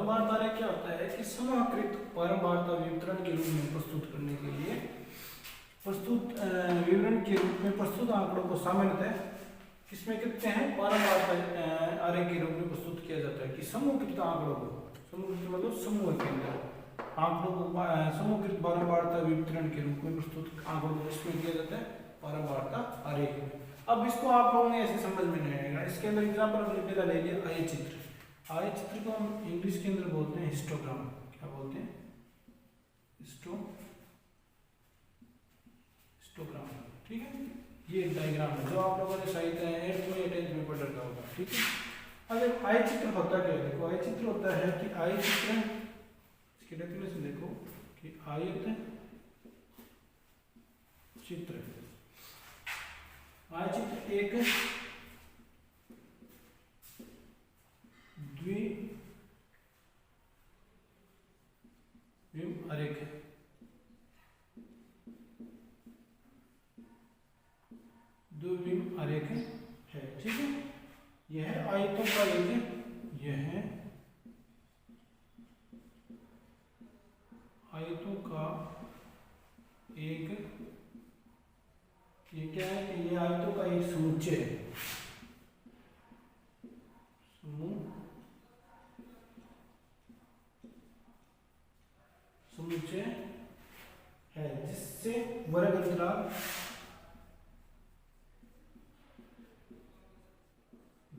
बारंबारता आरेख क्या होता है कि समाकृत बारंबारता वितरण के रूप में प्रस्तुत करने के लिए विवरण के रूप में प्रस्तुत आंकड़ों को सामान्यतः किसमें कहते हैं, बारंबारता आरेख के रूप में प्रस्तुत किया जाता है कि समूहकृत आंकड़ों को, समूहकृत मतलब समूह के अंदर आंकड़ों को समूहकृत बारंबारता वितरण के रूप में प्रस्तुत आंकड़ों को किसमें किया जाता है, बारंबारता आरेख में। अब इसको आप लोगों ने ऐसे समझ में नहीं आएगा। इसके अंदर एग्जाम्पल हमने पहला ले लिया आय चित्र। आय चित्र को हम इंग्लिश के अंदर बोलते हैं हिस्टोग्राम। क्या बोलते हैं, हिस्टोग्राम। ठीक है, ये एक डायग्राम है जो आप लोगों ने साहित्य 8th में या 10th में पढ़ रखा होगा। ठीक है, अब आय चित्र होता क्या है, देखो आय चित्र होता है कि आय चित्र, इसकी डेफिनेशन देखो कि आयत चित्र, आय चित्र एक द्विविम आरेख है। द्विविम आरेख है। ठीक है, यह आयतों का एक, यह आयतों का एक, ये क्या है कि ये आयतों का एक समुच्चय है, समुच्चय है जिससे वर्ग अंतराल,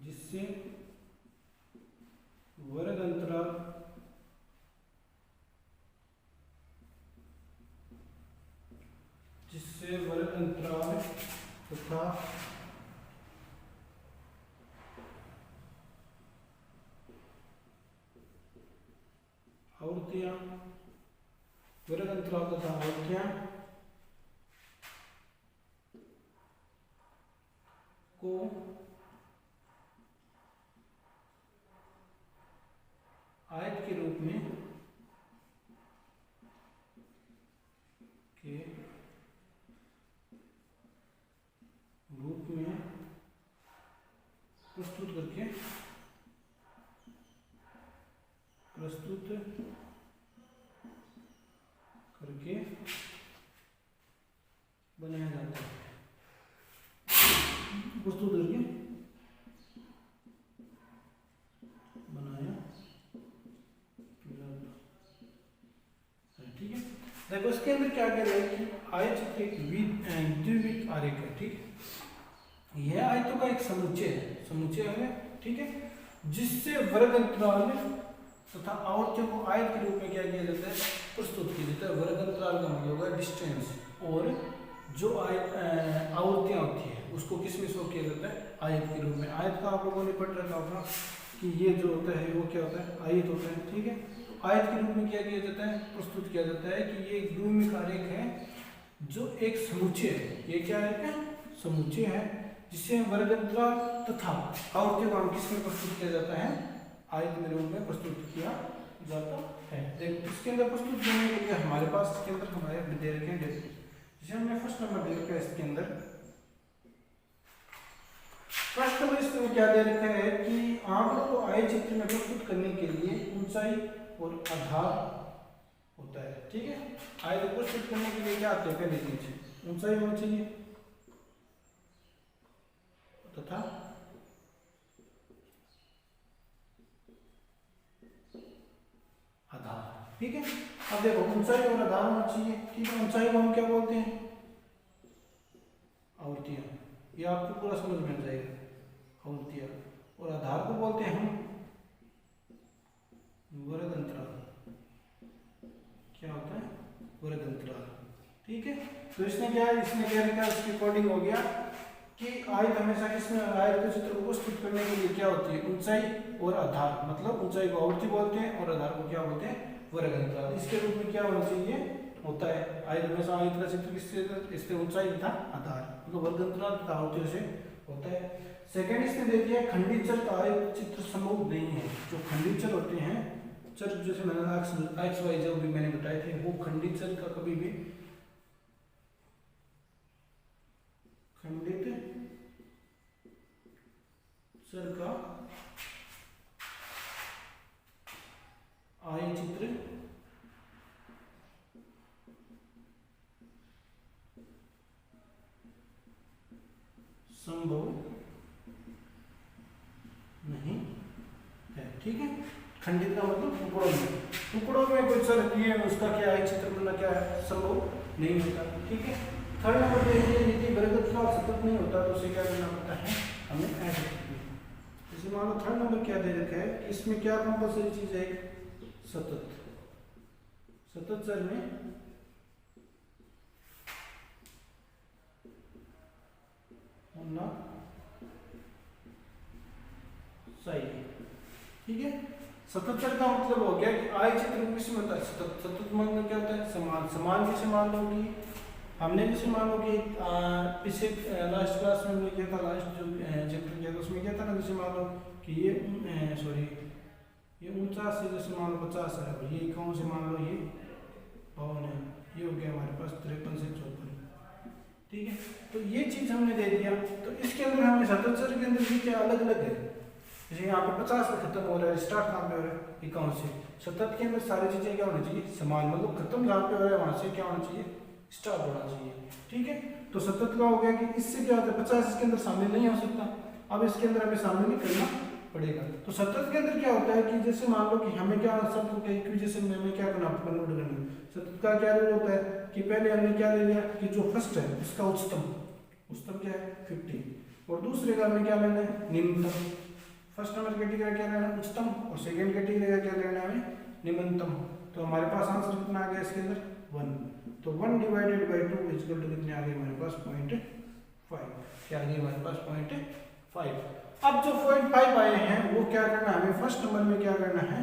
जिससे वर्ग अंतराल तथा आवृत्तियां, वर्ग अंतराल तथा आवृत्तियां को आयत के रूप में प्रस्तुत करके बनाया जाता है, प्रस्तुत करके बनाया जाता है। ठीक है, देखो इसके अंदर क्या कह रहे हैं कि आयत चित्र एक द्विविम आरेख है। ठीक है, यह आयतों का एक समुच्चय है। ठीक है, जिससे वर्ग अंतराल तथा आवृत्तियों को आयत के रूप में क्या किया जाता है, प्रस्तुत किया जाता है। वर्ग अंतराल का मतलब होगा डिस्टेंस, और जो आवृत्तियां होती है उसको किस में शो किया जाता है, आयत के रूप में। आयत का आप लोगों ने पढ़ रखा होगा कि ये जो होता है वो क्या होता है, आयत होता है। ठीक है, तो आयत के रूप में क्या किया जाता है, प्रस्तुत किया जाता है कि ये एक द्विविम आरेख है जो एक समुच्चय है। ये क्या है, समुच्चय है जिससे वर्ग अंतराल तथा आवृत्तियों को किसमें प्रस्तुत किया जाता है, आयत के रूप में प्रस्तुत किया जाता है। देखो इसके अंदर प्रस्तुत करने के लिए हमारे पास इसके अंदर हमारे दे रखे हैं, जैसे हमने फर्स्ट नंबर दे रखा है, इसके अंदर फर्स्ट नंबर इसमें क्या दे रखा है कि आंकड़ों को आय चित्र में प्रस्तुत करने के लिए ऊंचाई और आधार होता है। ठीक है, आयत को प्रस्तुत करने के लिए क्या आते हैं, पहले चीज ऊंचाई होनी चाहिए तथा आधार। ठीक है, अब देखो ऊंचाई और आधार होना चाहिए। ठीक है, ऊंचाई को हम क्या बोलते हैं, आवृत्तियां। ये आपको पूरा समझ में आ जाएगा, आवृत्तियां। और आधार को बोलते हैं हम वर्ग अंतराल। क्या होता है, वर्ग अंतराल। ठीक है, तो इसने क्या रखा, उसके अकॉर्डिंग हो गया कि आयत हमेशा किसमें, आयत के चित्र को प्रस्तुत करने के लिए क्या होती है, ऊंचाई और आधार। मतलब ऊंचाई को आवृत्ति बोलते हैं और आधार को क्या बोलते हैं, वर्ग अंतराल। इसके रूप में क्या होना चाहिए, होता है आयत हमेशा, आयत का चित्र किससे, ऊंचाई तथा आधार मतलब वर्ग अंतराल तथा आवृत्तियों से होता है। सेकंड इसने दे दिया खंडित चर का आयत चित्र संभव नहीं है। जो खंडित चर होते हैं, चर जैसे मैंने एक्स वाई जो भी मैंने बताए थे, वो खंडित चर का कभी भी खंडित चर का संभव नहीं है। ठीक है, खंडित का मतलब टुकड़ों में कोई चर किए उसका क्या है, चित्र बनना क्या है, संभव नहीं होता। ठीक है, थर्ड नंबर पे यदि वर्गतकाल सतत नहीं होता तो उसे क्या करना पड़ता है, हमें ऐड करना। जैसे मान लो थर्ड नंबर क्या दे रखा है कि इसमें क्या कंपलसरी चीज है, सतत चर में होना चाहिए। ठीक है, सतत चर का मतलब हो गया कि आय चित्र किसमें होता है, सतत मतलब क्या होता है, समान की समान होगी। हमने जैसे मान लो कि पिछले लास्ट क्लास में हमने किया था, लास्ट जो चैप्टर किया था उसमें क्या था ना, जैसे मान लो कि ये 49 से जैसे मान लो 50 है, और ये कौन से मान लो ये 52 है, ये हो गया हमारे पास 53 से 54। ठीक है, तो ये चीज हमने दे दिया। तो इसके अंदर हमें सतत चर के अंदर ये क्या अलग अलग है, जैसे यहाँ पे 50 पे खत्म हो रहा है, स्टार्ट कहाँ पे हो रहा है, 51 से। सतत के अंदर सारी चीजें क्या होनी चाहिए, समान, मतलब खत्म जहाँ पे हो रहा है वहां से क्या होना चाहिए, स्टार्ट होना चाहिए। ठीक है, तो सतत का हो गया कि इससे क्या होता है, 50 इसके अंदर शामिल नहीं हो सकता, अब इसके अंदर हमें शामिल नहीं करना पड़ेगा। तो सतत के अंदर क्या होता है कि जैसे मान लो कि हमें क्या सबको इक्विजेशन में हमें क्या करना, कन्वर्ट करना। सतत का क्या रूल होता है कि पहले हमने क्या ले लिया कि जो फर्स्ट है उसका उच्चतम क्या है 50, और दूसरे का हमें क्या लेना है, निम्नतम। फर्स्ट नंबर कैटेगरी का क्या लेना है, उच्चतम, और सेकंड कैटेगरी का क्या लेना है, हमें निम्नतम। तो हमारे पास आंसर कितना आ गया इसके अंदर 1। तो 1 डिवाइडेड बाई 2 इक्वल टू कितने आ गए हमारे पास 0.5, क्या आ गया हमारे पास 0.5। अब जो 0.5 आए हैं वो क्या करना है, हमें फर्स्ट नंबर में क्या करना है,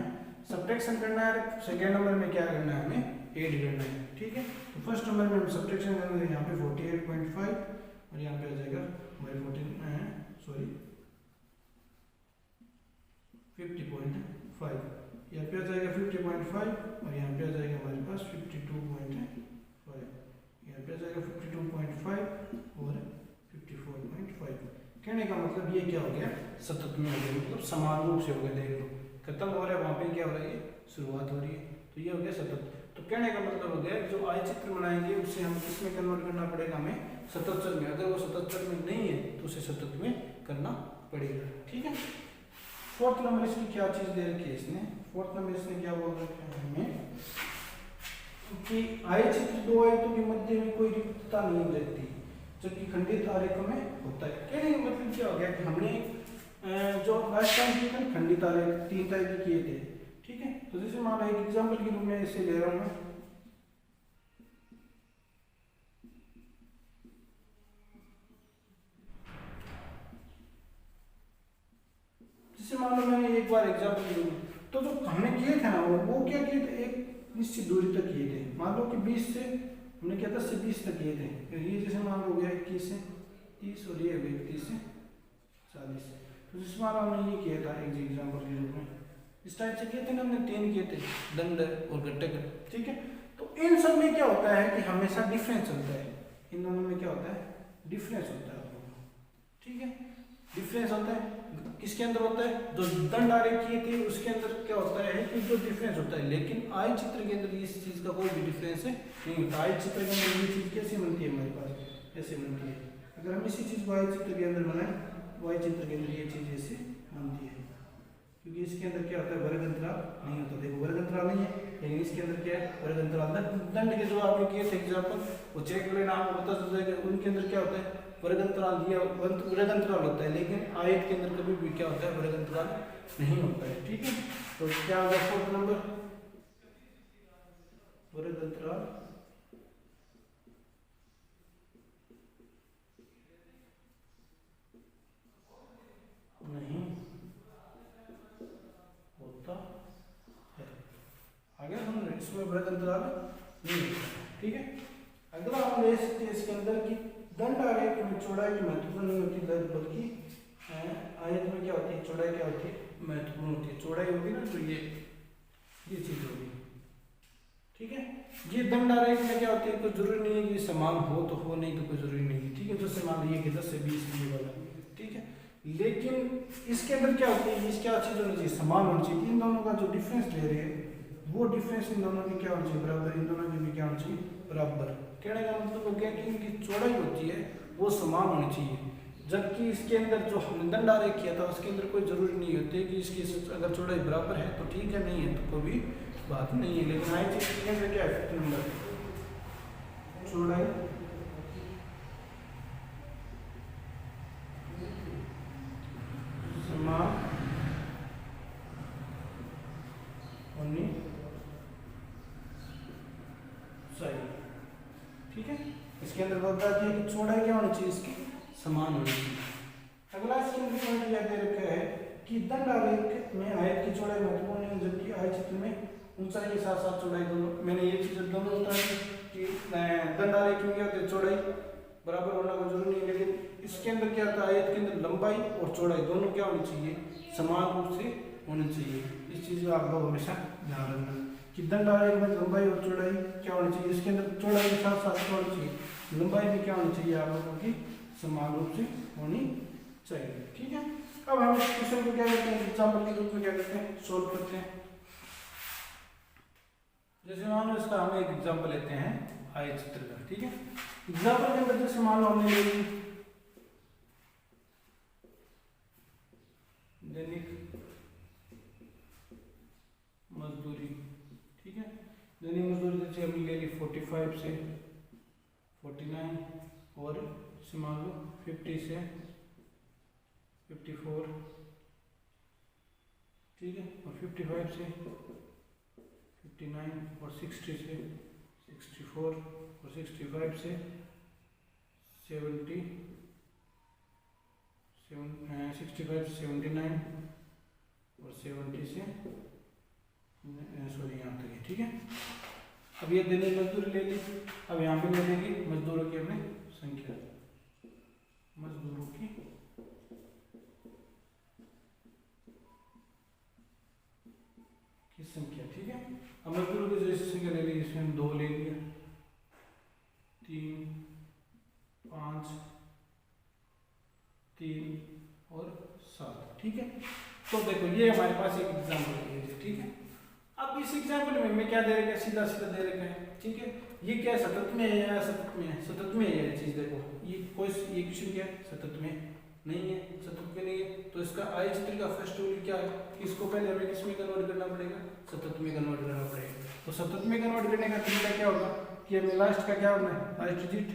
सब्ट्रैक्शन करना है, सेकंड नंबर में क्या करना है, हमें ऐड करना है। ठीक है, तो फर्स्ट नंबर में हम सब्ट्रैक्शन करेंगे, यहाँ पे 48.5 और यहाँ पे आ जाएगा हमारे 50.5, यहाँ पे आ जाएगा 50.5 और यहाँ पे आ जाएगा हमारे पास 52.5, यहाँ पे आ जाएगा 52.5 और 54.5। कहने का मतलब ये क्या हो गया, सतत में हो गया, मतलब समान रूप से हो गया। देख लो खत्म हो रहा है वहां पे क्या हो रहा है, शुरुआत हो रही है, तो ये हो गया सतत। तो कहने का मतलब हो गया जो आय चित्र बनाएंगे उससे हम किसमें कन्वर्ट करना पड़ेगा, हमें सतत चर में। अगर वो सतत चर में नहीं है तो उसे सतत में करना पड़ेगा। ठीक है, फोर्थ नंबर इसकी क्या चीज दे रखी है इसने, फोर्थ नंबर इसने क्या बोल रखा है हमें कि आय चित्र दो आयतों के मध्य में कोई रिक्तता नहीं रहती जबकि खंडित आरेखों में होता है। कहने का मतलब क्या हो गया कि हमने जो लास्ट टाइम किए थे खंडित आरेख 3 टाइप के किए थे। ठीक है, तो जैसे मान लो एक एग्जांपल के रूप में इसे ले रहा हूं मैं, जैसे मान लो मैंने एक बार एग्जांपल के रूप में, तो जो हमने किए थे ना वो क्या किए थे, एक निश्चित दूरी तक किए थे। मान लो कि 20 से हमने क्या 10 से 20 तक किए थे, ये जैसे मान लो हो गया 21 से 30 और ये 31 से 40। तो जिस मान हमने ये किया था एक एग्जांपल के रूप में, इस टाइप से किए थे ना, हमने 3 किए थे, दंड और घटक। ठीक है, तो इन सब में क्या होता है कि हमेशा डिफरेंस होता है, इन दोनों में क्या होता है, डिफरेंस होता है। ठीक है, डिफरेंस होता है किसके अंदर होता है, जो दंड आरेख किए थे उसके अंदर क्या होता है कि जो डिफरेंस होता है, लेकिन आय चित्र के अंदर इस चीज का कोई भी डिफरेंस नहीं होता। आय चित्र के अंदर ये चीज कैसे बनती है, हमारे पास ऐसे बनती है। अगर हम इसी चीज को आय चित्र के अंदर बनाए, वाई चित्र के अंदर ये चीज ऐसे बनती है, क्योंकि इसके अंदर क्या होता है, वर्ग अंतराल नहीं होता। देखो वर्ग अंतराल नहीं है, लेकिन इसके अंदर क्या है, वर्ग अंतराल। दंड के जो आपने किए थे एग्जाम्पल वो चेक लेना, आपको पता चल जाएगा उनके अंदर क्या होता है, वर्ग अंतराल दिया, वर्ग अंतराल होता है, लेकिन आयत के अंदर कभी भी क्या होता है, वर्ग अंतराल नहीं होता है। ठीक है, तो क्या होगा फोर्थ नंबर, वर्ग अंतराल नहीं होता है। आगे हम इसमें वर्ग अंतराल नहीं होता। ठीक है, अगला हम ले सकते हैं इसके अंदर की दंड आरेख में चौड़ाई महत्वपूर्ण नहीं होती, बल्कि आयत में क्या होती है, चौड़ाई क्या होती है, महत्वपूर्ण होती है। चौड़ाई होगी ना तो ये चीज होगी। ठीक है, ये दंड आरेख में क्या होती है, कोई जरूरी नहीं है कि समान हो तो हो, नहीं तो कोई जरूरी नहीं है। ठीक है, जैसे मान लीजिए कि 10 से 20 ये वाला, ठीक है, लेकिन इसके अंदर क्या होती है, इसकी चीज होनी चाहिए, समान होनी चाहिए। इन दोनों का जो डिफरेंस ले रहे हैं वो डिफरेंस इन दोनों की क्या होनी चाहिए, बराबर। इन दोनों की भी क्या होनी चाहिए, बराबर। कहने का मतलब हो गया कि इनकी चौड़ाई होती है वो समान होनी चाहिए। जबकि इसके अंदर जो हमने दंड आरेख किया था उसके अंदर कोई जरूरी नहीं होती कि इसकी अगर चौड़ाई बराबर है तो ठीक है, नहीं है तो कोई भी बात नहीं है। लेकिन आई चित्र के अंदर क्या है, 5th नंबर चौड़ाई समान होनी चाहिए। ठीक है, इसके अंदर बता दिया कि चौड़ाई क्या होनी चाहिए, इसकी समान होनी चाहिए। अगला इसके अंदर पॉइंट यह दे रखा है कि दंड आरेख में आयत की चौड़ाई महत्वपूर्ण है, जबकि आयत चित्र में ऊंचाई के साथ साथ चौड़ाई दोनों। मैंने ये चीज दोनों बताई कि दंड आरेख में क्या होता है, चौड़ाई बराबर होना कोई जरूरी नहीं, लेकिन इसके अंदर क्या होता है, आयत के अंदर लंबाई और चौड़ाई दोनों क्या होनी चाहिए, समान रूप से होनी चाहिए। इस चीज का आप लोग हमेशा ध्यान रखना कि दंड आरेख में लंबाई और चौड़ाई क्या होनी चाहिए, इसके अंदर चौड़ाई के साथ साथ क्या होनी चाहिए, लंबाई भी क्या होनी चाहिए, आप लोगों की समान रूप से होनी चाहिए। ठीक है, अब हम इस क्वेश्चन को क्या करते हैं, एग्जाम्पल के रूप में क्या करते हैं, सोल्व करते हैं। जैसे मान लो इसका हम एक एग्जाम्पल लेते हैं आयत चित्र का। ठीक है, एग्जाम्पल के अंदर जैसे मान लो हमने ले ली दैनिक मजदूरी। ठीक है, दैनिक मजदूरी जैसे हमने ले ली 45 से 49 और मान लो 50 से 54। ठीक है, और 55 से 59 और 60 से 64 और 65 से 70 65 से 79 और 70 से सॉरी यहाँ तक है। ठीक है, अब ये दैनिक मजदूरी ले ली। अब यहाँ पे ले लेंगे मजदूरों की हमने संख्या, मजदूरों की संख्या। ठीक है, अब मजदूरों की जैसे संख्या ले ली, इसमें 2 ले लिया, 3 5 3 और 7। ठीक है, तो देखो ये हमारे पास एक एग्जाम्पल है। ठीक है, अब इस एग्जाम्पल में मैं क्या दे रखा है, सीधा सीधा दे रखा है। ठीक है, ये क्या सतत में है या असतत में है, सतत में है ये चीज। देखो ये कोई ये क्वेश्चन क्या है, सतत में नहीं है, सतत में नहीं है, तो इसका आय चित्र का फर्स्ट रूल क्या है कि इसको पहले हमें किस में कन्वर्ट करना पड़ेगा, सतत में कन्वर्ट करना पड़ेगा। तो सतत में कन्वर्ट करने का तरीका क्या होगा कि हमें लास्ट का क्या होना है, लास्ट डिजिट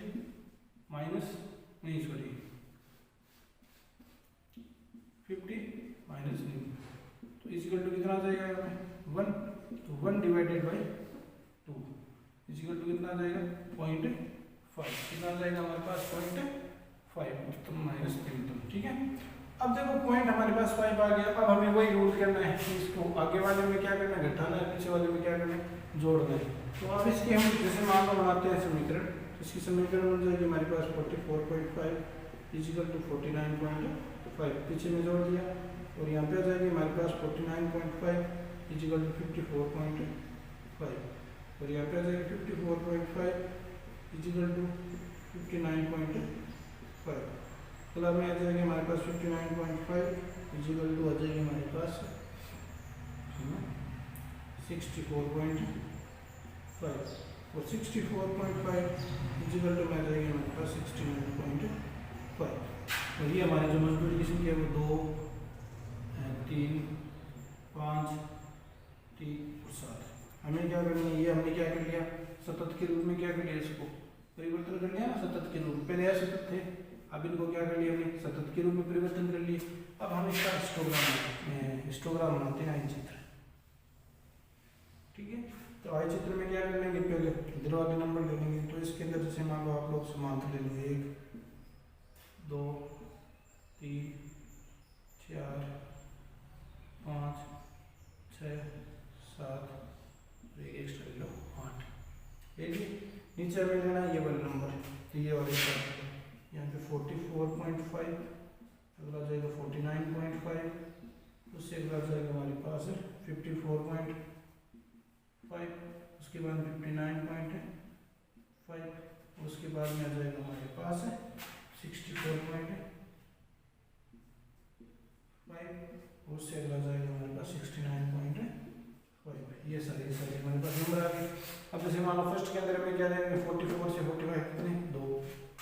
माइनस नहीं सॉरी 50 माइनस नहीं, तो इक्वल टू कितना आ जाएगा हमें 1, तो 1 डिवाइडेड बाई 2 इक्वल टू कितना आ जाएगा 0.5, कितना आ जाएगा हमारे पास 0.5 उत्तम माइनस न्यूनतम। ठीक है, अब देखो पॉइंट हमारे पास 5 आ गया। अब हमें वही रूल करना है कि इसको आगे वाले में क्या करना है, घटाना है, पीछे वाले में क्या करना है, जोड़ना है। तो अब इसकी हम जैसे मान लो बनाते हैं समीकरण, तो इसकी समीकरण बन जाएगी हमारे पास 44.5 इक्वल टू 49.5, पीछे में जोड़ दिया, और यहाँ पे आ जाएगी हमारे पास 49.5 इक्वल टू 54.5, और यहाँ पे आ जाएगी 54.5 इक्वल टू 59.5, मतलब में आ जाएगी हमारे पास 59.5 इक्वल टू आ जाएगी हमारे पास 64.5, और 64.5 इक्वल टू में आ जाएगी हमारे पास 69.5। और ये हमारी जो मजदूरी की संख्या है वो 2 3 5 3 और 7। हमें क्या करना है, ये हमने क्या कर लिया, सतत के रूप में क्या कर लिया, इसको परिवर्तन कर लिया ना सतत के रूप में, पहले असतत थे, अब इनको क्या कर लिया हमने सतत के रूप में परिवर्तन कर लिए। अब हम इसका हिस्टोग्राम बनाते हैं आय चित्र। ठीक है, तो आय चित्र में क्या कर लेंगे, पहले इधर वाले नंबर ले लेंगे। तो इसके अंदर जैसे मान लो आप लोग समांतर ले लो 1 2 3 4 5 6 7 एक एक्स्ट्रा ले लो 8। नीचे हमें लेना ये वाला नंबर, ये वाले यहाँ पे 44.5, अगला जाएगा 49.5, उससे अगला जाएगा हमारे पास 54.5, उसके बाद 59.5, उसके बाद में आ जाएगा हमारे पास 64.5, उससे अगला जाएगा हमारे पास 69.5। ये सारे हमारे पास नंबर आ गए। अब जैसे मान लो फर्स्ट के अंदर हमें क्या देंगे, 44 से 45 कितने 2,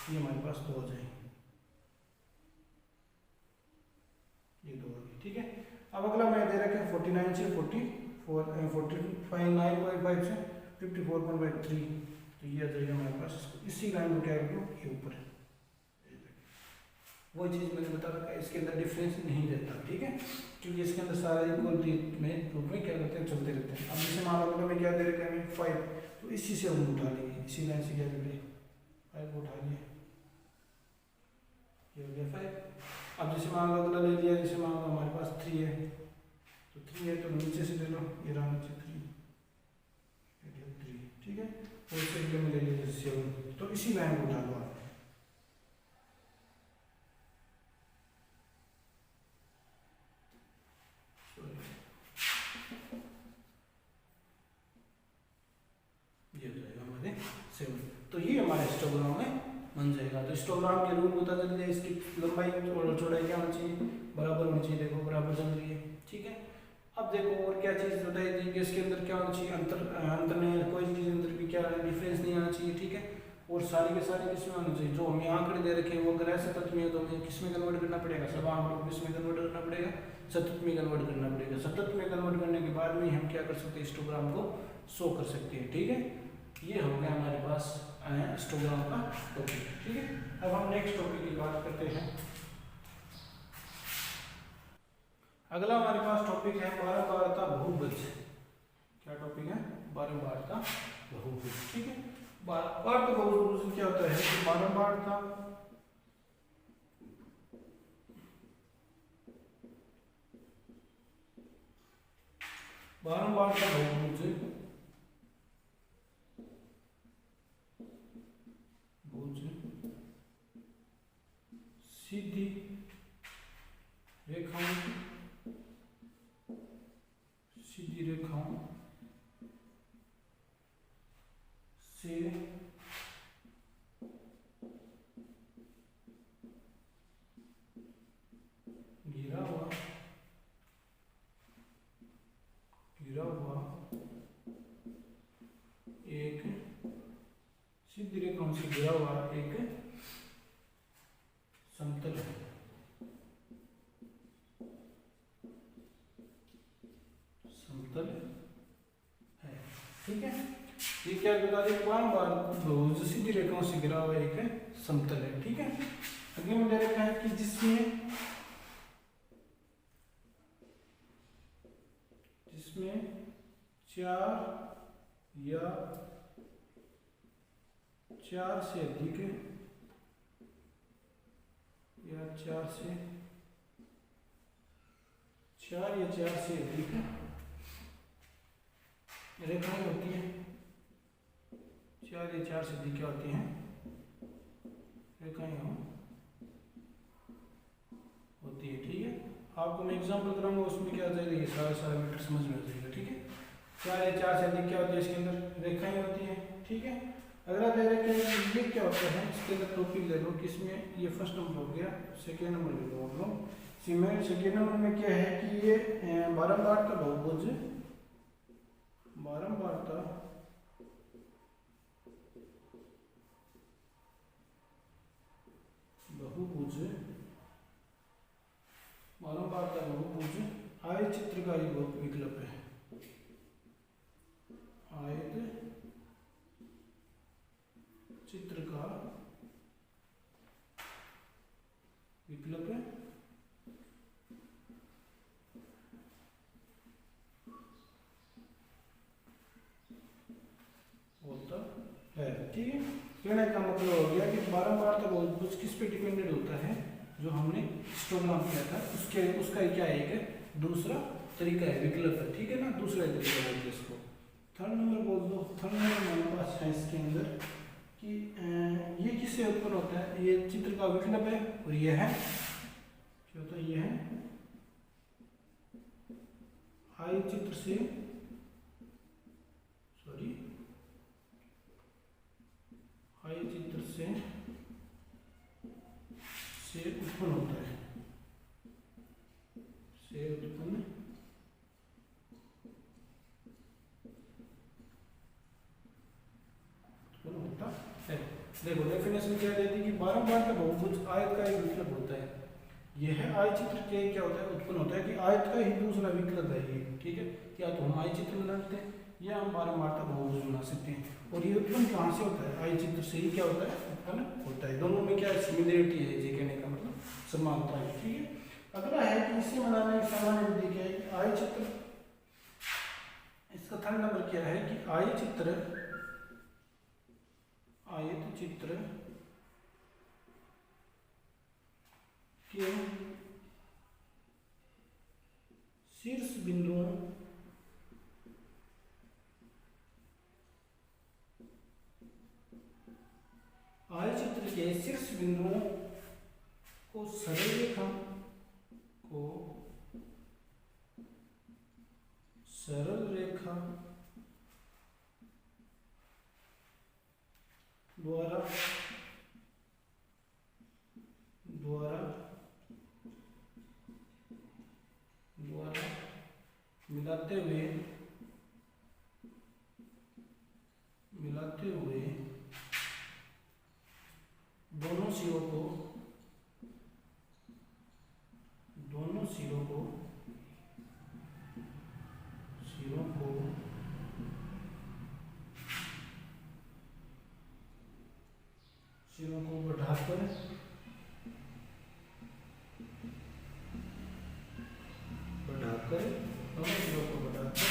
ये हमारे पास 2 हो जाएंगे। ठीक है। अब अगला मैं दे रखा है 49 से 44 49.5 से 54.3, तो ये आ जाएगा हमारे पास। इसी लाइन को क्या कर लो, ये ऊपर वो चीज़ मैंने बता रखा है, इसके अंदर डिफरेंस नहीं रहता, ठीक है, क्योंकि इसके अंदर सारा इक्वल में रूप में क्या करते हैं, चलते रहते हैं। अब जैसे मान लो अगर मैं क्या दे रखा है 5, तो इसी से हम उठा लेंगे, इसी लाइन से क्या कर लेंगे 5 को उठा लिया, ये हो गया 5। अब जैसे मान लो अगला ले लिया, जैसे मान लो हमारे पास 3 है, तो 3 है तो नीचे से ले लो, ये रहा नीचे 3, ठीक है, और इससे अगले में ले लिया जैसे 7, तो इसी लाइन को उठा लो आप। तो ये हमारे हिस्टोग्राम में बन जाएगा। तो हिस्टोग्राम के रूल बता देते हैं, इसकी लंबाई और चौड़ाई क्या होनी चाहिए, बराबर होनी चाहिए, देखो बराबर चल रही है, ठीक है। अब देखो और क्या चीज़ बताई थी कि इसके अंदर क्या होना चाहिए, अंतर में कोई चीज़ अंदर भी क्या डिफरेंस नहीं आना चाहिए, ठीक है। और सारी के सारे किस में होना चाहिए, जो हमें आंकड़े दे रखे हैं वो अगर ऐसे तत्व में है तो हमें किस में कन्वर्ट करना पड़ेगा, सब आंकड़ों को किस में कन्वर्ट करना पड़ेगा, सतत में कन्वर्ट करना पड़ेगा। सतत में कन्वर्ट करने के बाद में हम क्या कर सकते हैं, हिस्टोग्राम को शो कर सकते हैं, ठीक है। ये हो गया हमारे पास हिस्टोग्राम का टॉपिक, ठीक है। अब हम नेक्स्ट टॉपिक की बात करते हैं। अगला हमारे पास टॉपिक है बारंबारता बहुभुज। क्या टॉपिक है, बारंबारता बहुभुज, ठीक है। बारंबारता बहुभुज क्या होता है कि बारंबारता बहुभुज सीधी रेखाओं से घिरा हुआ एक सीधी रेखाओं से घिरा हुआ एक समतल है, ठीक है। ये क्या बता रहे, बहुभुज सीधी रेखाओं से घिरा हुआ एक समतल है, ठीक है। अगले में दे रखा है कि जिसमें चार से अधिक या चार से अधिक रेखाएं होती हैं, 4 या 4 से अधिक क्या होती हैं, रेखाएं होती है, ठीक है। आपको मैं एग्जांपल कराऊंगा, उसमें क्या आ जाएगा, ये सारा मीटर समझ में आ जाएगा, ठीक है। 4 या 4 से अधिक क्या होती है, इसके अंदर रेखाएं होती हैं, ठीक है। अगला दे रखे ये क्या होता है, इसके अंदर टॉपिक ले लो, किसमें, ये फर्स्ट नंबर हो गया, सेकेंड नंबर ले लो आप लोग। सेकेंड नंबर में क्या है कि ये बारंबारता बहुभुज आयत चित्र का विकल्प है, आयत चित्र का विकल्प होता है, ठीक है। कहने का मतलब हो गया कि बारंबारता बहुभुज किस पे डिपेंडेंट होता है, जो हमने हिस्टोग्राम किया था उसका क्या एक दूसरा तरीका है, विकल्प है, ठीक है ना, दूसरा तरीका है इसको। थर्ड नंबर बोल दो। थर्ड नंबर हमारे पास है इसके अंदर कि ये किससे उत्पन्न होता है, ये चित्र का विकल्प है, और ये है क्या होता है, ये है आयत चित्र से उत्पन्न होता है, उत्पन्न होता है। देखो डेफिनेशन क्या देती है कि बारंबारता बहुभुज आयत का एक विकल्प होता है, यह आय चित्र के क्या होता है, उत्पन्न होता है कि आयत का ही दूसरा विकल्प है ये, ठीक है। या तो हम आय चित्र बनाते हैं या हम बारंबारता बहुभुज बना सकते हैं। और ये उत्पन्न कहाँ से होता है, आय चित्र से ही क्या होता है, उत्पन्न होता है। दोनों में क्या सिमिलरिटी है, ये कहने का मतलब समानता है, ठीक है। अगला है कि इसे बनाने की सामान्य विधि क्या है कि आय चित्र, इसका थर्ड नंबर क्या है कि आयत चित्र के शीर्ष बिंदुओं आय चित्र के शीर्ष बिंदुओं को सरल रेखा द्वारा मिलाते हुए दोनों सिरों को बढ़ाकर दोनों सिरों को बढ़ाकर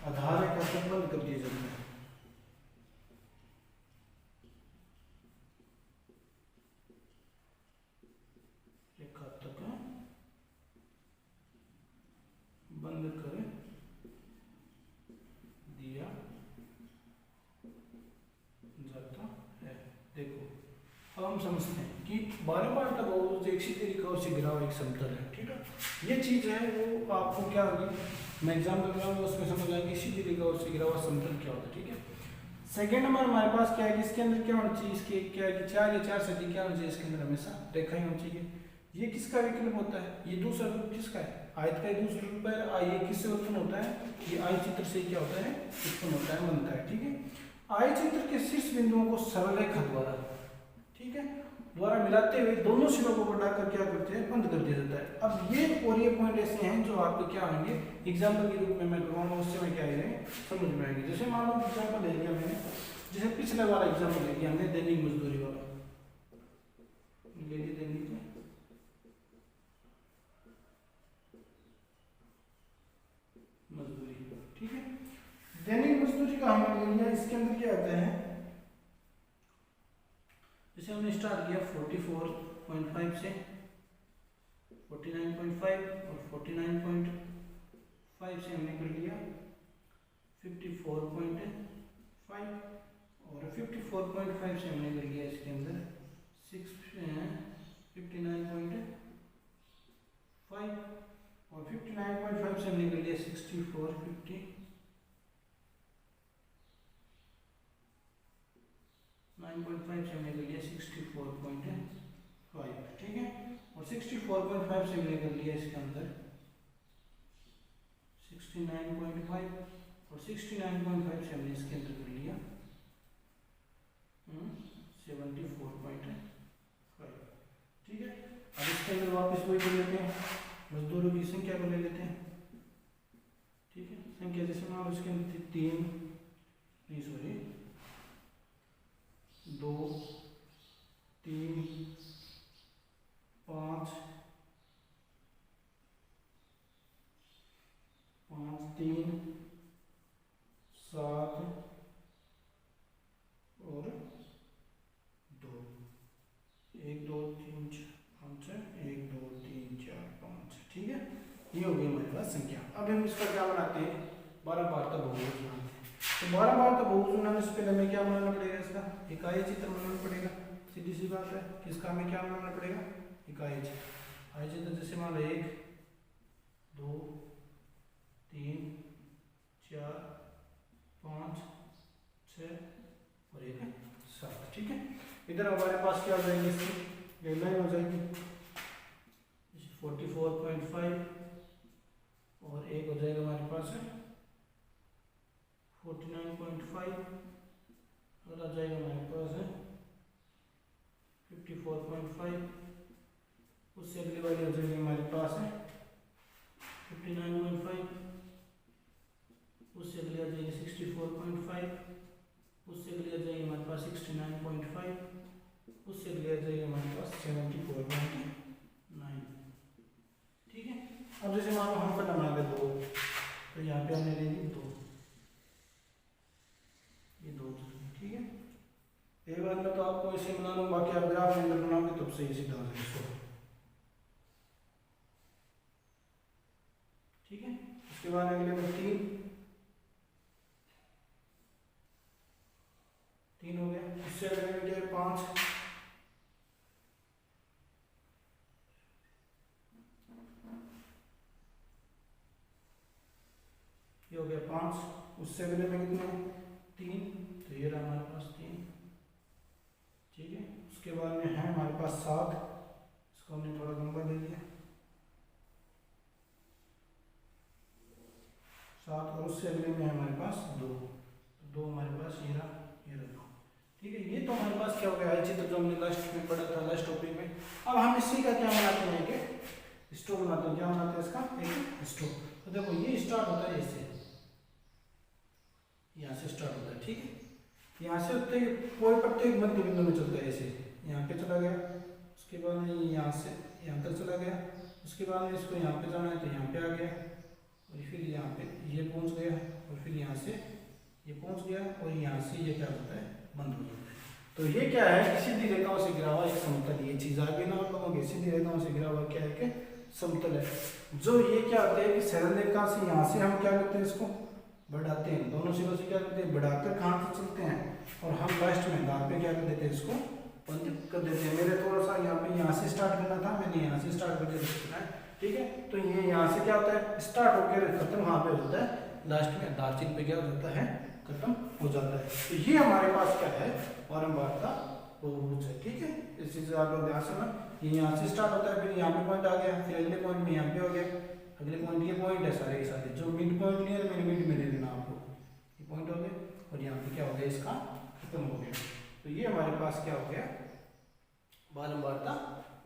आधार रेखा से बंद कर दिया जाता है। रेखा तक बंद कर दिया जाता है। देखो अब हम समझते हैं कि बारंबारता बहुभुज एक सीधी रेखा से घिरा हुआ एक समतल है, ठीक है। ये चीज है वो आपको क्या होगी, मैं एग्जाम्पल दूंगा उसमें समझ आएंगे सीधी रेखा से घिरा हुआ समतल क्या होता है, ठीक है। सेकेंड नंबर हमारे पास क्या है कि इसके अंदर क्या होना चाहिए, इसके क्या है कि 4 या 4 से अधिक क्या होना चाहिए, इसके अंदर हमेशा रेखा ही होनी चाहिए। ये किसका विकल्प होता है, ये दूसरा रूप किसका है, आयत का दूसरा रूप है। ये किससे उत्पन्न होता है, ये आय चित्र से क्या होता है, उत्पन्न होता है, बनता है, ठीक है। आय चित्र के शीर्ष बिंदुओं को सरल रेखा द्वारा, ठीक है, द्वारा मिलाते हुए दोनों सिरों को बढ़ाकर क्या करते हैं, बंद कर दिया जाता है। अब ये और ये पॉइंट ऐसे हैं जो आपके क्या होंगे, एग्जाम्पल के रूप में मैं करवाऊंगा, उससे मैं क्या आएंगे समझ में आएंगे। जैसे मान लो एग्जाम्पल ले लिया मैंने, जैसे पिछले वाला एग्जाम्पल ले लिया हमने दैनिक मजदूरी वाला ले लिया, दैनिक मजदूरी, ठीक है। दैनिक मजदूरी का हमने ले लिया, इसके अंदर क्या आता है, जैसे हमने स्टार्ट किया 44.5 से 49.5 और 49.5 से हमने कर लिया 54.5 और 54.5 से हमने कर लिया इसके अंदर 59.5 और 59.5 से हमने कर लिया 64, 9.5 से हमने कर लिया 64.5, ठीक है। और 64.5 से हमने कर लिया इसके अंदर 69.5 और 69.5 से हमने इसके अंदर कर लिया 74.5, ठीक है। अब इसके अंदर वापस वही कर लेते हैं, मजदूरों की संख्या को ले लेते हैं, ठीक है। संख्या जैसे मान लो इसके अंदर 3 2 3 5 3 7 और 2, 1 2 3 5 1 2 3 4 5, ठीक है। ये हो गई हमारे पास संख्या। अब हम इसका क्या बनाते हैं, बारंबारता बहुभुज बनाते हैं। तो बारंबारता बहुभुज बनाने से पहले हमें क्या बनाना पड़ेगा, इसका इकाई चित्र बनाना पड़ेगा, सीधी सी बात है। किसका हमें क्या बनाना पड़ेगा, इकाई चित्र। आय चित्र जैसे मान लो 1 2 3 4 5 6 और 1 7, ठीक है। इधर हमारे पास क्या हो जाएगी, इसकी लाइन हो जाएगी 44.5 और एक हो जाएगा हमारे पास 49.5 और आ जाएगा हमारे पास 54.5। उससे अगली वैल्यू हो जाएगी हमारे पास है 59.5, उससे अगली आ जाएगी 64.5, उससे अगली आ जाएगी हमारे पास 69.5, उससे अगली आ जाएगी हमारे पास 74.9। ठीक है, अब जैसे मान लो हम पता बना के 2, तो यहाँ पे हमने ले ली 2, ये 2। ठीक है, एक बार में तो आपको ऐसे बना लो, बाकी आप ग्राफ में अंदर बनाओगे तब सही सीधा हो जाएगा। ठीक है, उसके बाद अगले में 3 हो गया, उससे अगले में क्या है 5, ये हो गया 5, उससे अगले में कितने 3, तो ये रहा हमारे पास 3। ठीक है, उसके बाद में है हमारे पास 7, इसको हमने थोड़ा लंबा ले लिया 7, और उससे अगले में है हमारे पास 2 हमारे पास ये रहा 2। ठीक है, ये तो हमारे पास क्या हो गया चित्र जो हमने लास्ट में पढ़ा था, लास्ट टॉपिक में। अब हम इसी का क्या बनाते हैं कि स्टोव बनाते हैं। क्या बनाते हैं इसका, एक स्टोव। तो देखो ये स्टार्ट होता है ऐसे, यहाँ से स्टार्ट होता है। ठीक है, यहाँ से होते कोई प्रत्येक मध्य बिंदु में चलता है ऐसे, यहाँ पे चला गया, उसके बाद में यहाँ से यहाँ तक चला गया, उसके बाद में इसको यहाँ पे जाना है तो यहाँ पे आ गया, और फिर यहाँ पे ये पहुँच गया, और फिर यहाँ से ये पहुँच गया, और यहाँ से ये क्या होता है बंद हो जाता है। तो ये क्या है कि सीधी रेखाओं से घिरा हुआ एक समतल। ये चीज आगे ना आप लोगों के सीधी रेखाओं से घिरा हुआ क्या है कि समतल है। जो ये क्या होता है कि सरल रेखा से यहाँ से हम क्या करते हैं इसको बढ़ाते हैं, दोनों सिरों से क्या करते हैं बढ़ाकर कहाँ तक चलते हैं, और हम लास्ट में दांत पे क्या कर देते हैं इसको बंद कर देते हैं। मेरे थोड़ा सा यहाँ से स्टार्ट करना था, मैंने यहाँ से स्टार्ट कर दिया। ठीक है, तो ये यहाँ से क्या होता है स्टार्ट होकर खत्म वहाँ पे हो जाता है, लास्ट में दांत चिन्ह पे क्या हो जाता है खत्म हो जाता है। तो ये हमारे पास क्या है बारंबारता बहुभुज है। ठीक है, इस चीज आप लोग ध्यान से ना, ये यहाँ से स्टार्ट होता है, फिर यहाँ पे पॉइंट आ गया, फिर अगले पॉइंट में यहाँ पे हो गया, अगले पॉइंट ये पॉइंट है सारे के सारे, जो मिड पॉइंट नहीं है मैंने मिड में ले लेना आपको, ये पॉइंट हो गया, और यहाँ पे क्या हो गया इसका खत्म हो गया। तो ये हमारे पास क्या हो गया बारंबारता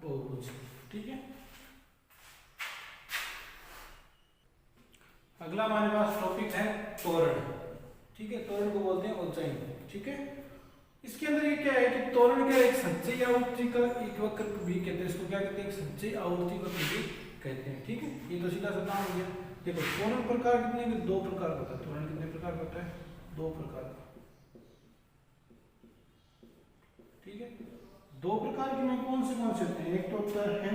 बहुभुज। ठीक है, अगला हमारे पास टॉपिक है तोरण। ठीक है, तोरण को बोलते हैं ऊंचाई। ठीक है, इसके अंदर ये क्या है कि तोरण का एक संचयी आवृत्ति का एक वक्र भी कहते हैं, इसको क्या कहते हैं एक संचयी आवृत्ति वक्र भी कहते हैं। ठीक है, ये तो सीधा सा काम हो गया। देखो तोरण प्रकार कितने के 2 प्रकार का होता है। तोरण कितने प्रकार का होता है 2 प्रकार का। ठीक है, 2 प्रकार के में कौन से होते हैं, एक तो होता है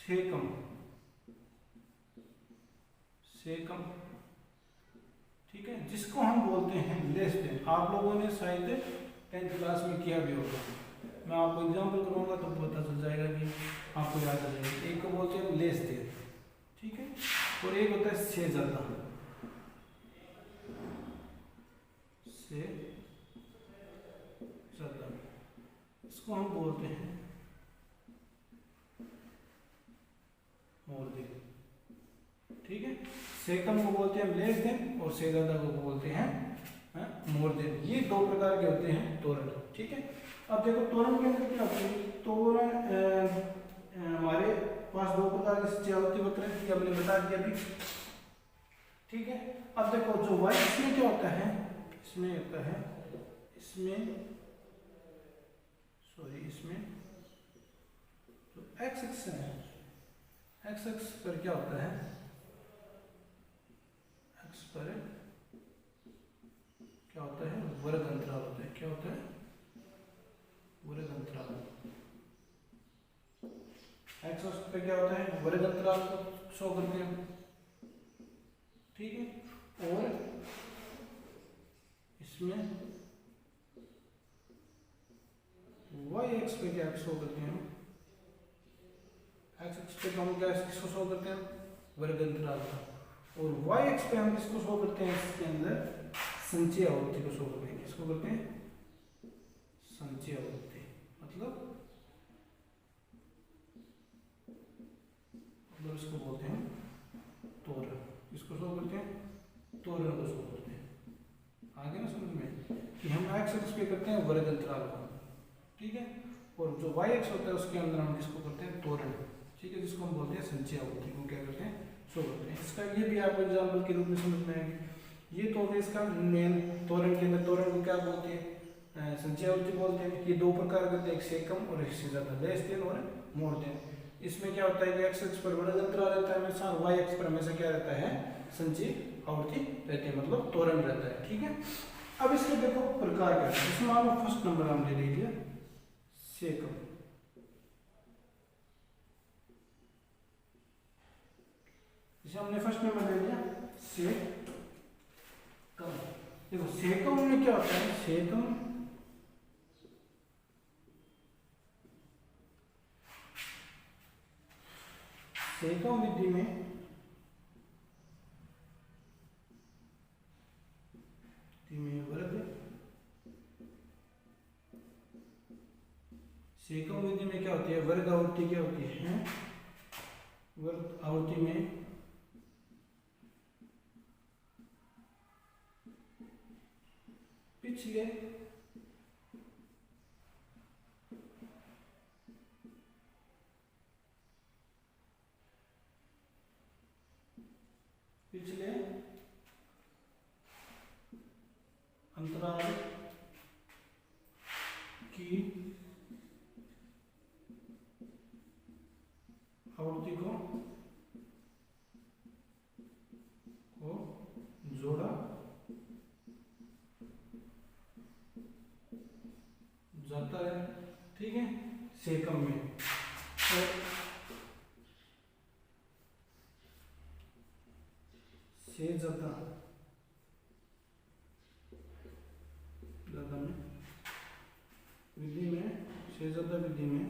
सेकम, सेकम। ठीक है, जिसको हम बोलते हैं लेस देन। आप लोगों ने शायद 10th क्लास में किया भी होगा, मैं आपको एग्जांपल करूंगा तो पता चल जाएगा कि आपको याद आ जाएगा। एक को बोलते हैं लेस देन, ठीक है, और एक होता है से ज्यादा, से ज्यादा, इसको हम बोलते हैं मोर देन। ठीक है, सेकम को बोलते हैं लेस देन, और से ज्यादा को बोलते हैं मोर देन। ये 2 प्रकार के होते हैं तोरण। ठीक है, अब देखो तोरण के अंदर क्या होता है, तोरण हमारे पास 2 प्रकार के संचयी आवृत्ति वक्र हैं, ये हमने बता दिया अभी। ठीक है, अब देखो जो y इसमें क्या होता है, इसमें होता है इसमें जो x एक्स है, x एक्स पर क्या होता है, x पर क्या होता है वर्ग अंतराल होता है। क्या होता है वर्ग अंतराल। x एक्स पे क्या होता है वर्ग अंतराल को शो करते हैं। ठीक है, और इसमें y एक्स पे क्या शो करते हैं, x एक्स पे हम क्या किसको शो करते हैं वर्ग अंतराल का, और y एक्स पे हम किसको शो करते हैं, इसके अंदर संचयी आवृत्ति को शो करते हैं। किसको करते हैं संचयी आवृत्ति, मतलब इसको बोलते हैं तोरण। इसको शो करते हैं तोरण को शो करते हैं। आगे ना समझ में कि हम x एक्स पे करते हैं वर्ग अंतराल को। ठीक है, और जो वाई एक्स होता है उसके अंदर हम किसको करते हैं, त्वरण, ठीक है, जिसको हम बोलते हैं संचय आवृत्ति को क्या करते हैं, शो करते हैं। इसका ये भी आपको एग्जाम्पल के रूप में समझ में आएंगे। ये तो हो गया इसका मेन त्वरण के अंदर, त्वरण को क्या बोलते हैं, संचय आवृत्ति बोलते हैं। ये दो प्रकार करते हैं, एक से कम और एक से ज्यादा, लेस देन और मोर देन। इसमें क्या होता है कि एक्स एक्स पर बड़ा अंतराल रहता है हमेशा, वाई एक्स पर हमेशा क्या रहता है, संचय आवृत्ति रहती है, मतलब त्वरण रहता है, ठीक है। अब इसके देखो प्रकार क्या है, इसमें मान लो फर्स्ट नंबर हम ले लीजिए सेकम, इसे हमने फर्स्ट नंबर ले लिया सेकम। देखो सेकम में क्या होता है, सेकम विधि में वर्ग, सेकम विधि में क्या होती है, वर्ग आवृत्ति क्या होती है, वर्ग आवृत्ति में पिछले अंतराल की आवृत्ति को जोड़ा जाता है, ठीक है, सेकम में। तो से ज्यादा में विधि में, से ज्यादा विधि में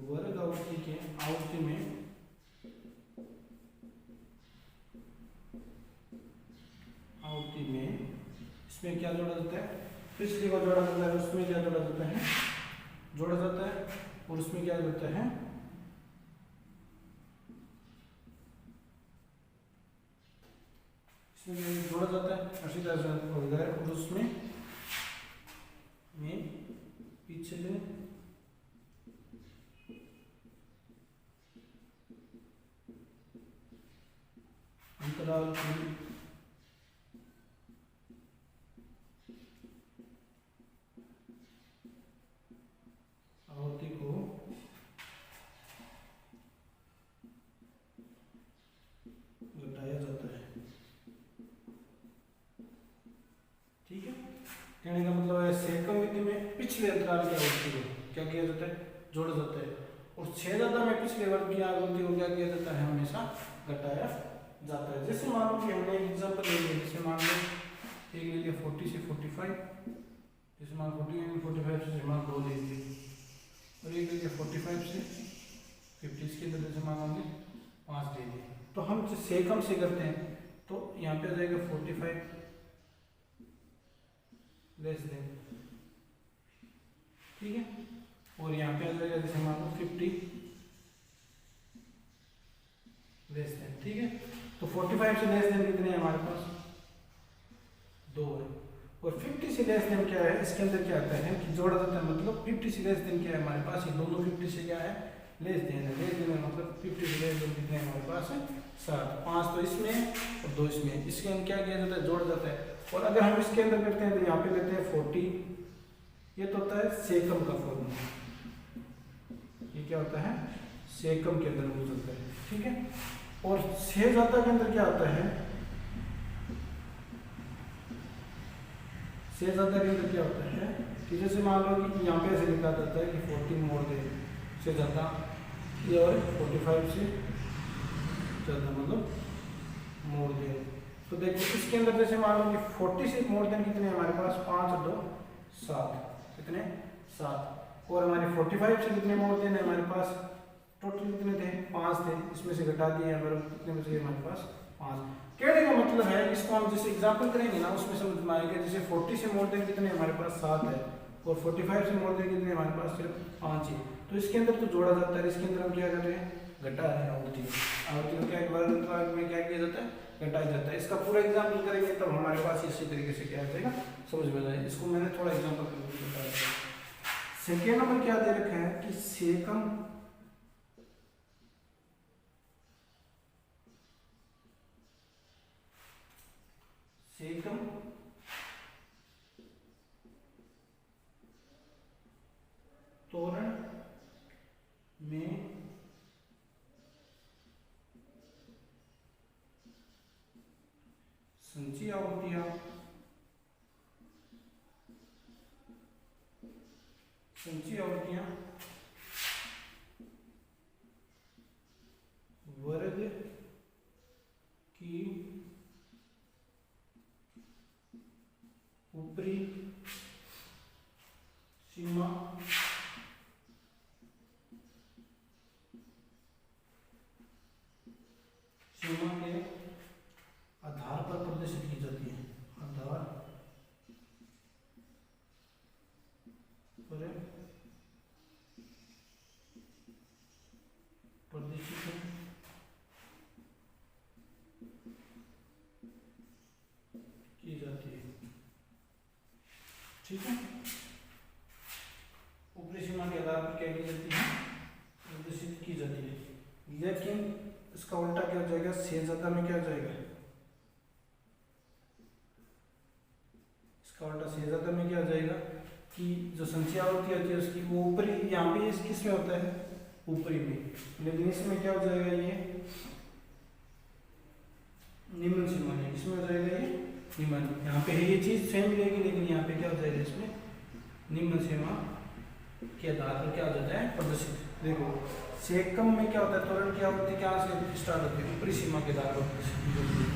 वर्ग आवृत्ति के आवृत्ति में इसमें क्या जोड़ा जाता है, पिछले को जोड़ा जाता है, उसमें क्या जोड़ा जाता है, और उसमें क्या जोड़ता है, इसमें जोड़ा जाता है, अच्छी तरह से हो गया, और उसमें में पिछले अंतराल की आवृत्ति को घटाया जाता है, ठीक है। कहने का मतलब है सेकम विधि में पिछले अंतराल की आवृत्ति को क्या किया जाता है, जोड़ा जाता है, और छह ज्यादा में पिछले वर्ग की आवृत्ति को क्या किया जाता है, हमेशा घटाया जाता है। जैसे मान लो कि हमने एक एग्जांपल ले लिया, जैसे मान लो एक ले लिया 40 से 45, जैसे मान 45 से मान 2 ले लिया, और एक ले लिया 45 से 50, इसके अंदर जैसे मान हमने 5 ले लिए। तो हम सेकम से करते हैं तो यहाँ पे आ जाएगा 45 लेस देन, ठीक है, और यहाँ पे आ जाएगा जैसे मान लो 50 लेस देन, ठीक है। तो 45 से लेस देन कितने हैं हमारे पास, 2 है, और 50 से लेस देन क्या है, इसके अंदर क्या आता है कि जोड़ा जाता है, मतलब 50 से लेस देन क्या है हमारे पास, ये दोनों 50 से क्या है, लेस देन है, लेस देन मतलब 50 से लेस देन कितने हमारे पास है, 7, 5 तो इसमें और 2 इसमें, इसके अंदर क्या किया जाता है, जोड़ा जाता है। और अगर हम इसके अंदर करते हैं तो यहाँ पे लेते हैं 40, ये तो होता है सेकम का फॉर्मूला, ये क्या होता है, सेकम के अंदर यूज होता है, ठीक है। और से ज्यादा के अंदर क्या होता है, से ज्यादा के अंदर क्या होता है कि जैसे मान लो कि यहाँ पे ऐसे लिखा जाता है कि 40 मोर दे से ज्यादा, ये और 45 से ज्यादा मतलब मोर दे। तो देखिए इसके अंदर जैसे मान लो कि 40 से मोर देन कितने हमारे पास, 5 और 2 7, कितने 7, और हमारे 45 से कितने मोर देन है हमारे पास, टोटल कितने थे, 5 थे, इसमें से घटा दिए कितने बचे हमारे पास, 5। कहने का मतलब है इसको हम जैसे एग्जांपल करेंगे ना उसमें समझ में आएगा, जैसे 40 से मोर देन कितने हमारे पास 7 है, और 45 से मोर देन कितने हमारे पास सिर्फ 5 है, तो इसके अंदर तो जोड़ा जाता है, इसके अंदर हम क्या कर रहे हैं, घटा रहे हैं आवृत्ति को क्या में क्या किया जाता है, घटाया जाता है। इसका पूरा एग्जाम्पल करेंगे तब हमारे पास इसी तरीके से क्या आ जाएगा, समझ में आएगा। इसको मैंने थोड़ा एग्जाम्पल करके बताया। सेकेंड नंबर क्या दे रखा है कि सेकम तोरण में संचयी आवृत्तियां वर्ग की ऊपरी सीमा के आधार पर प्रदर्शित की जाती है। आधार पर प्रदर्शित की जाती है। ठीक है, ऊपरी सीमा के आधार पर क्या की जाती है, प्रदर्शित की जाती है। लेकिन इसका उल्टा क्या हो जाएगा, से ज्यादा में क्या हो जाएगा, इसका उल्टा से ज्यादा में क्या हो जाएगा कि जो संचयी आवृत्ति होती है उसकी वो ऊपरी, यहाँ पे इस किस में होता है, ऊपरी में, लेकिन इसमें क्या हो जाएगा, ये निम्न सीमा है। इसमें हो जाएगा ये निम्न, यहाँ पे ये चीज सेम मिलेगी लेकिन यहाँ पे क्या हो जाएगा, इसमें निम्न सीमा के आधार पर क्या हो जाता है, प्रदर्शित। देखो सेकम में क्या होता है, त्वरण की आवृत्ति क्या से स्टार्ट होती है, ऊपरी सीमा के आधार पर प्रदर्शित की जाती है।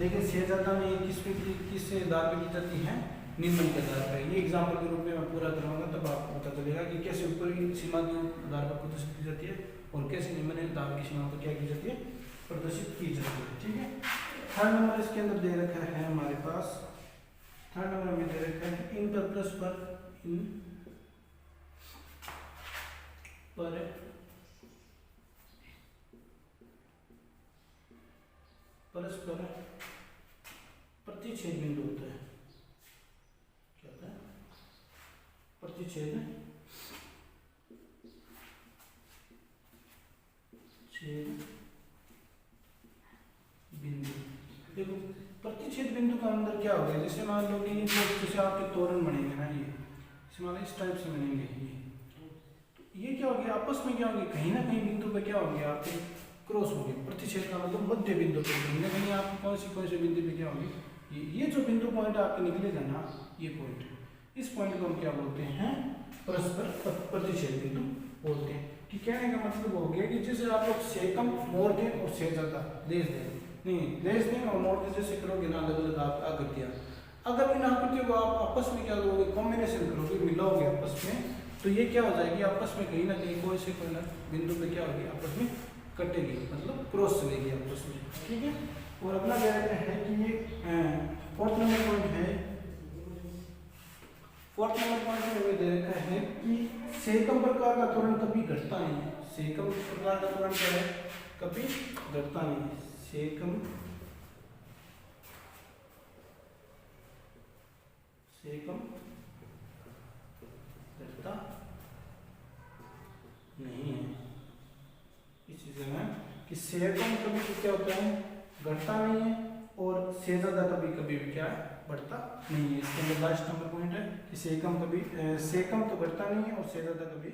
लेकिन से ज्यादा में किस आधार पर की जाती है, निम्न के आधार पर। ये एग्जाम्पल के रूप में मैं पूरा कराऊंगा तब आपको पता चलेगा कि कैसे ऊपरी सीमा के आधार पर प्रदर्शित की जाती है और कैसे निम्न आधार की सीमा पर क्या की जाती है, प्रदर्शित की जाती है। ठीक है, थर्ड नंबर इसके अंदर दे रखा है हमारे पास, थर्ड नंबर में दे रखा है इन परस्पर प्रतिच्छेद बिंदु होता है। क्या होता है, प्रतिच्छेद बिंदु। देखो प्रतिच्छेद बिंदु का अंदर क्या हो गया, जैसे मान लो कि जैसे आपके तोरण बनेंगे ना, ये मान लो इस टाइप से बनेंगे, ये क्या हो गया, आपस में क्या होंगे, कहीं ना कहीं बिंदु पे क्या होंगे, आपके क्रॉस होंगे। प्रतिच्छेद का मतलब मध्य बिंदु पे कहीं ना कहीं आप कौन से बिंदु पे क्या होंगे, ये जो बिंदु पॉइंट आपके निकलेगा ना, ये पॉइंट, इस पॉइंट को हम क्या बोलते हैं, परस्पर प्रतिच्छेद बिंदु बोलते हैं। कि कहने का मतलब हो गया कि जैसे आप लोग से कम मोड़ दें और से ज्यादा लेस दें, नहीं लेस दें और मोड़ दें, जैसे करोगे ना अलग अलग आकृतियां, अगर इन आकृतियों को आप आपस में क्या करोगे, कॉम्बिनेशन करोगे, मिलाओगे आपस में, तो ये क्या हो जाएगी, आपस में कहीं ना कहीं कोई से कोई ना बिंदु पे क्या होगी, आपस में कटेगी, मतलब क्रॉस चलेगी आपस में। ठीक है, और अगला कह रहे हैं कि ये फोर्थ नंबर पॉइंट है, फोर्थ नंबर पॉइंट में दे रखा है कि सेकम प्रकार का त्वरण कभी घटता नहीं है। सेकम प्रकार का त्वरण क्या है, कभी घटता नहीं है। सेकम घटता नहीं है। इस चीज में कि सेकम कभी क्या होता है, घटता नहीं है, और से ज्यादा कभी कभी भी क्या है, बढ़ता नहीं है। इसके अंदर लास्ट नंबर पॉइंट है कि सेकम तो घटता नहीं है और से ज्यादा कभी